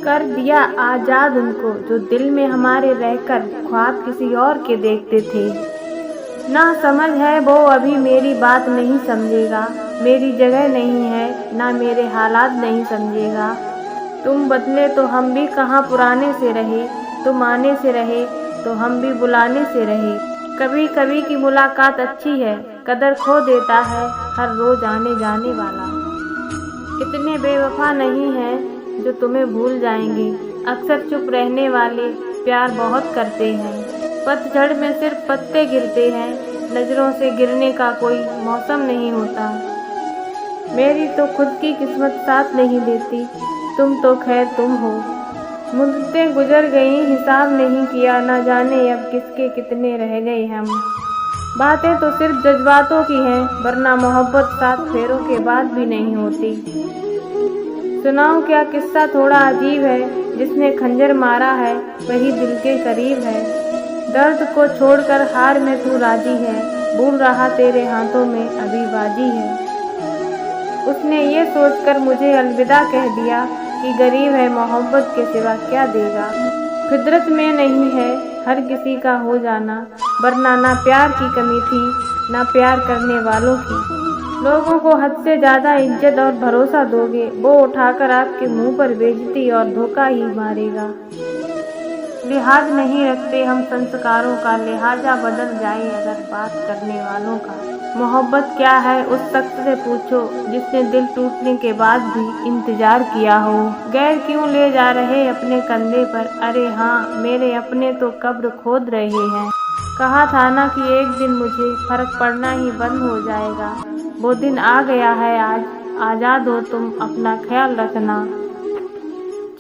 कर दिया आजाद उनको जो दिल में हमारे रहकर ख्वाब किसी और के देखते थे। ना समझ है वो अभी मेरी बात नहीं समझेगा, मेरी जगह नहीं है ना मेरे हालात नहीं समझेगा। तुम बदले तो हम भी कहाँ पुराने से रहे, तुम आने से रहे तो हम भी बुलाने से रहे। कभी कभी की मुलाकात अच्छी है, कदर खो देता है हर रोज आने जाने वाला। इतने बेवफा नहीं हैं जो तुम्हें भूल जाएंगे, अक्सर चुप रहने वाले प्यार बहुत करते हैं। पतझड़ में सिर्फ पत्ते गिरते हैं, नज़रों से गिरने का कोई मौसम नहीं होता। मेरी तो खुद की किस्मत साथ नहीं देती, तुम तो खैर तुम हो। मुद्दतें गुजर गई हिसाब नहीं किया, ना जाने अब किसके कितने रह गए हम। बातें तो सिर्फ जज्बातों की हैं, वरना मोहब्बत 7 फेरों के बाद भी नहीं होती। सुनाऊं क्या किस्सा थोड़ा अजीब है, जिसने खंजर मारा है वही दिल के करीब है। दर्द को छोड़कर हार में तू राजी है, भूल रहा तेरे हाथों में अभी बाजी है। उसने ये सोचकर मुझे अलविदा कह दिया कि गरीब है मोहब्बत के सिवा क्या देगा। फितरत में नहीं है हर किसी का हो जाना, वरना ना प्यार की कमी थी ना प्यार करने वालों की। लोगों को हद से ज़्यादा इज्जत और भरोसा दोगे, वो उठाकर आपके मुंह पर बेइज्जती और धोखा ही मारेगा। लिहाज नहीं रखते हम संस्कारों का, लिहाजा बदल जाए अगर बात करने वालों का। मोहब्बत क्या है उस शख्स से पूछो जिसने दिल टूटने के बाद भी इंतजार किया हो। गैर क्यों ले जा रहे अपने कंधे पर, अरे हाँ मेरे अपने तो कब्र खोद रहे हैं। कहा था ना कि एक दिन मुझे फर्क पड़ना ही बंद हो जाएगा, वो दिन आ गया है आज। आजाद हो तुम, अपना ख्याल रखना।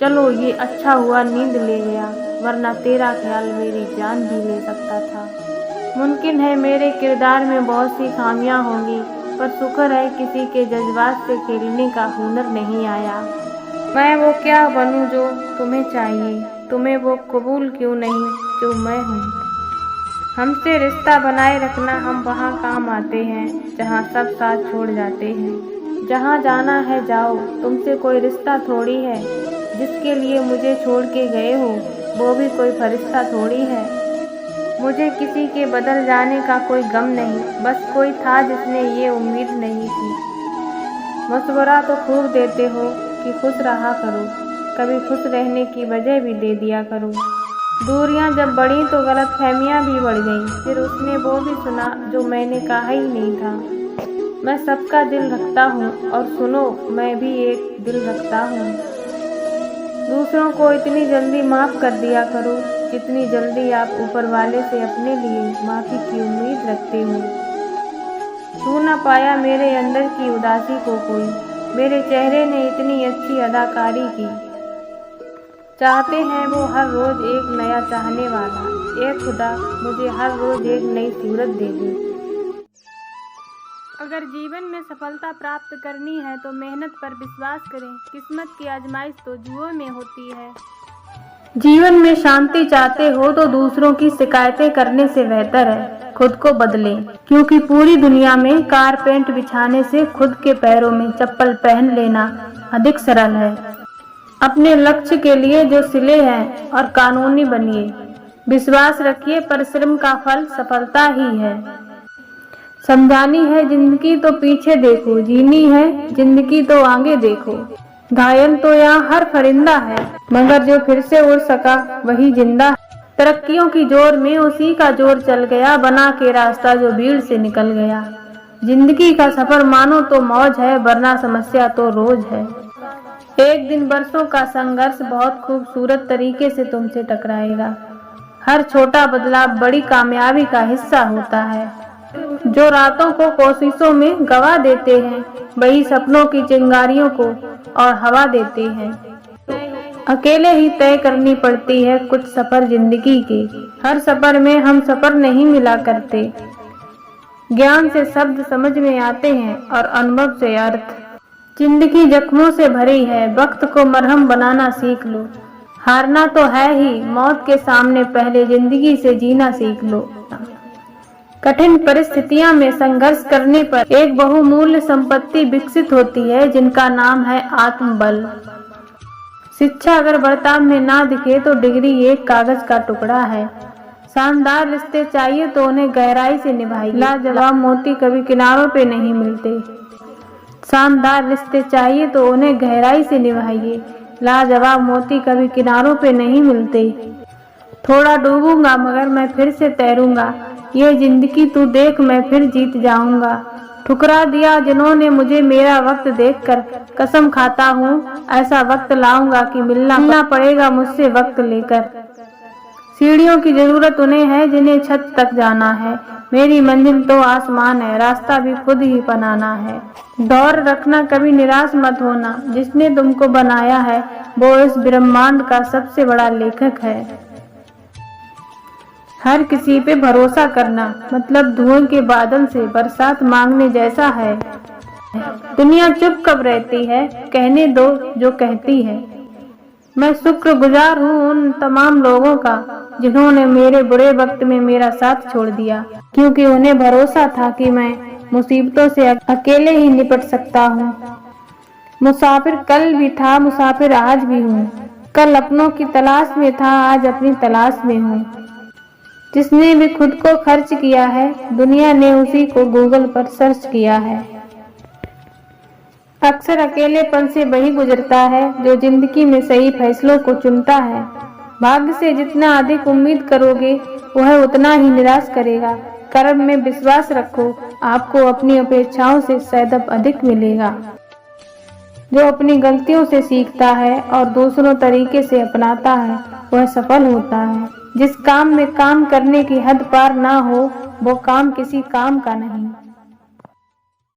चलो ये अच्छा हुआ नींद ले गया, वरना तेरा ख्याल मेरी जान भी ले सकता था। मुमकिन है मेरे किरदार में बहुत सी खामियां होंगी, पर शुक्र है किसी के जज्बात से खेलने का हुनर नहीं आया। मैं वो क्या बनूं जो तुम्हें चाहिए, तुम्हें वो कबूल क्यों नहीं जो मैं हूँ। हमसे रिश्ता बनाए रखना, हम वहाँ काम आते हैं जहाँ सब साथ छोड़ जाते हैं। जहाँ जाना है जाओ, तुमसे कोई रिश्ता थोड़ी है। जिसके लिए मुझे छोड़ के गए हो वो भी कोई फरिश्ता थोड़ी है। मुझे किसी के बदल जाने का कोई गम नहीं, बस कोई था जिसने ये उम्मीद नहीं थी। मशवरा तो खूब देते हो कि खुश रहा करो, कभी खुश रहने की वजह भी दे दिया करो। दूरियां जब बढ़ी तो गलतफहमियां भी बढ़ गईं, फिर उसने वो भी सुना जो मैंने कहा ही नहीं था। मैं सबका दिल रखता हूँ और सुनो मैं भी एक दिल रखता हूँ। दूसरों को इतनी जल्दी माफ़ कर दिया करो जितनी जल्दी आप ऊपर वाले से अपने लिए माफ़ी की उम्मीद रखते हो। छू न पाया मेरे अंदर की उदासी को कोई, मेरे चेहरे ने इतनी अच्छी अदाकारी की। चाहते हैं वो हर रोज़ एक नया चाहने वाला, ए खुदा मुझे हर रोज़ एक नई सूरत दे दे। अगर जीवन में सफलता प्राप्त करनी है तो मेहनत पर विश्वास करें, किस्मत की आजमाइश तो जुओं में होती है। जीवन में शांति चाहते हो तो दूसरों की शिकायतें करने से बेहतर है खुद को बदलें, क्योंकि पूरी दुनिया में कारपेट बिछाने से खुद के पैरों में चप्पल पहन लेना अधिक सरल है। अपने लक्ष्य के लिए जो सिले हैं और कानूनी बनिए, विश्वास रखिए परिश्रम का फल सफलता ही है। समझानी है जिंदगी तो पीछे देखो, जीनी है जिंदगी तो आगे देखो। घायल तो यहाँ हर परिंदा है, मगर जो फिर से उड़ सका वही जिंदा है। तरक्कियों की जोर में उसी का जोर चल गया, बना के रास्ता जो भीड़ से निकल गया। जिंदगी का सफर मानो तो मौज है, वरना समस्या तो रोज है। एक दिन बरसों का संघर्ष बहुत खूबसूरत तरीके से तुमसे टकराएगा। हर छोटा बदलाव बड़ी कामयाबी का हिस्सा होता है। जो रातों को कोशिशों में गवा देते हैं, वही सपनों की चिंगारियों को और हवा देते हैं। अकेले ही तय करनी पड़ती है कुछ सफर जिंदगी के, हर सफर में हम सफर नहीं मिला करते। ज्ञान से शब्द समझ में आते हैं और अनुभव से अर्थ। जिंदगी जख्मों से भरी है, वक्त को मरहम बनाना सीख लो। हारना तो है ही, मौत के सामने पहले जिंदगी से जीना सीख लो। कठिन परिस्थितियों में संघर्ष करने पर एक बहुमूल्य संपत्ति विकसित होती है जिनका नाम है आत्मबल। शिक्षा अगर बर्ताव में ना दिखे तो डिग्री एक कागज का टुकड़ा है। शानदार रिश्ते चाहिए तो उन्हें गहराई से निभाइए, लाजवाब मोती कभी किनारों पे नहीं मिलते। शानदार रिश्ते चाहिए तो उन्हें गहराई से निभाइए, लाजवाब मोती कभी किनारों पे नहीं मिलते। थोड़ा डूबूंगा मगर मैं फिर से तैरूंगा, ये जिंदगी तू देख मैं फिर जीत जाऊंगा। ठुकरा दिया जिन्होंने मुझे मेरा वक्त देखकर, कसम खाता हूँ ऐसा वक्त लाऊंगा कि मिलना पड़ेगा मुझसे वक्त लेकर। सीढ़ियों की जरूरत उन्हें है जिन्हें छत तक जाना है, मेरी मंजिल तो आसमान है, रास्ता भी खुद ही बनाना है। दौर रखना कभी निराश मत होना, जिसने तुमको बनाया है वो इस ब्रह्मांड का सबसे बड़ा लेखक है। हर किसी पे भरोसा करना मतलब धुएं के बादल से बरसात मांगने जैसा है। दुनिया चुप कब रहती है, कहने दो जो कहती है। मैं शुक्रगुजार हूँ उन तमाम लोगों का जिन्होंने मेरे बुरे वक्त में मेरा साथ छोड़ दिया, क्योंकि उन्हें भरोसा था कि मैं मुसीबतों से अकेले ही निपट सकता हूँ। मुसाफिर कल भी था, मुसाफिर आज भी हूँ। कल अपनों की तलाश में था, आज अपनी तलाश में हूँ। जिसने भी खुद को खर्च किया है, दुनिया ने उसी को गूगल पर सर्च किया है। अक्सर अकेलेपन से वही गुजरता है जो जिंदगी में सही फैसलों को चुनता है। भाग्य से जितना अधिक उम्मीद करोगे वह उतना ही निराश करेगा। कर्म में विश्वास रखो, आपको अपनी अपेक्षाओं से शायद अधिक मिलेगा। जो अपनी गलतियों से सीखता है और दूसरों तरीके से अपनाता है वह सफल होता है। जिस काम में काम करने की हद पार ना हो वो काम किसी काम का नहीं।